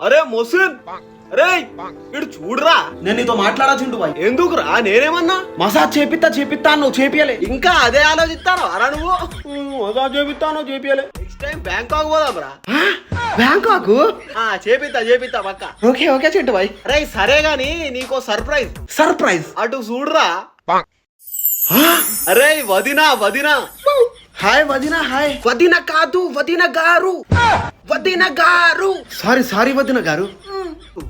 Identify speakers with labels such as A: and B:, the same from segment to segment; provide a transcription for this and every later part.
A: అరే మొసిన్, అరే ఇటు చూడరా.
B: నేను నీతో మాట్లాడా చింటూ బాయ్.
A: ఎందుకురా? నేనేమన్నా
B: మసాజ్ చేపిస్తా నువ్వు చేపియలే.
A: ఇంకా అదే ఆలోచిస్తాను అరా నువ్వు.
B: మసాజ్ చేపియలే.
A: నెక్స్ట్ టైం బ్యాంకాక్ పోదాం రా.
B: బ్యాంకాక్
A: చేపిస్తా పక్క.
B: Okay okay Chintu bye.
A: అరే సరే గాని నీకో సర్ప్రైజ్. అటు చూడరా. అరే వదినా.
B: హాయ్ వదినా. హాయ్ వదిన కాదు వదిన గారు. సారీ వదిన గారు.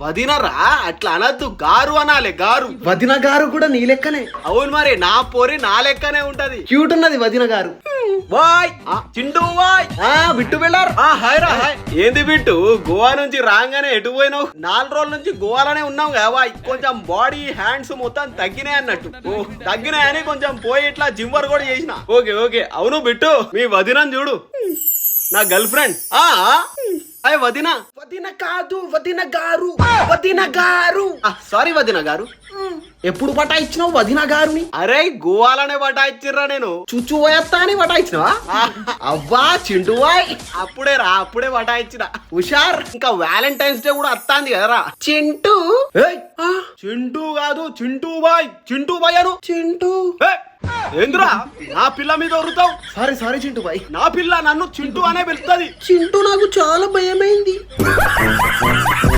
A: వదినరా అట్లా అనద్దు, గారు అనాలి. గారు
B: వదిన గారు కూడా నీ లెక్కనే.
A: అవును మరి, నా పోరి నా లెక్కనే ఉంటది.
B: క్యూట్ ఉన్నది వదిన గారు.
A: Bye Chintu bye.
B: బిట్టు వెళ్ళారు.
A: హాయ్ రా. హాయ్. ఏంది బిట్టు, గోవా నుంచి రాగానే ఎటు పోయినావు? 4 రోజుల నుంచి గోవాలోనే ఉన్నాం కదా బాయ్. కొంచెం బాడీ హ్యాండ్స్ మొత్తం తగ్గినాయి అన్నట్టు. తగ్గినాయని కొంచెం పోయి ఇట్లా జిమ్ వర్క్ కూడా చేసిన. ఓకే. అవును బిట్టు, మీ వదినని చూడు, నా గర్ల్ ఫ్రెండ్. వదిన కాదు వదిన గారు. సారీ వదిన గారు.
B: ఎప్పుడు బటా ఇచ్చినావు వదిన గారుని?
A: అరే గోవాలోనే బటా ఇచ్చిర్రా నేను.
B: చుచ్చు పోయేస్తా అని బటా ఇచ్చినావా? అవ్వా చింటూ బాయ్.
A: అప్పుడే బటా ఇచ్చిన.
B: హుషార్.
A: ఇంకా వ్యాలంటైన్స్ డే కూడా వస్తాంది కదరా.
B: చింటూ.
A: చింటూ కాదు చింటూ బాయ్ అను.
B: చింటూ.
A: ఏంద్రా నా పిల్ల మీద వరుతావు?
B: Sorry Chintu bye.
A: నా పిల్ల నన్ను చింటూ అనే పిలుస్తుంది.
B: చింటూ నాకు చాలా భయమైంది.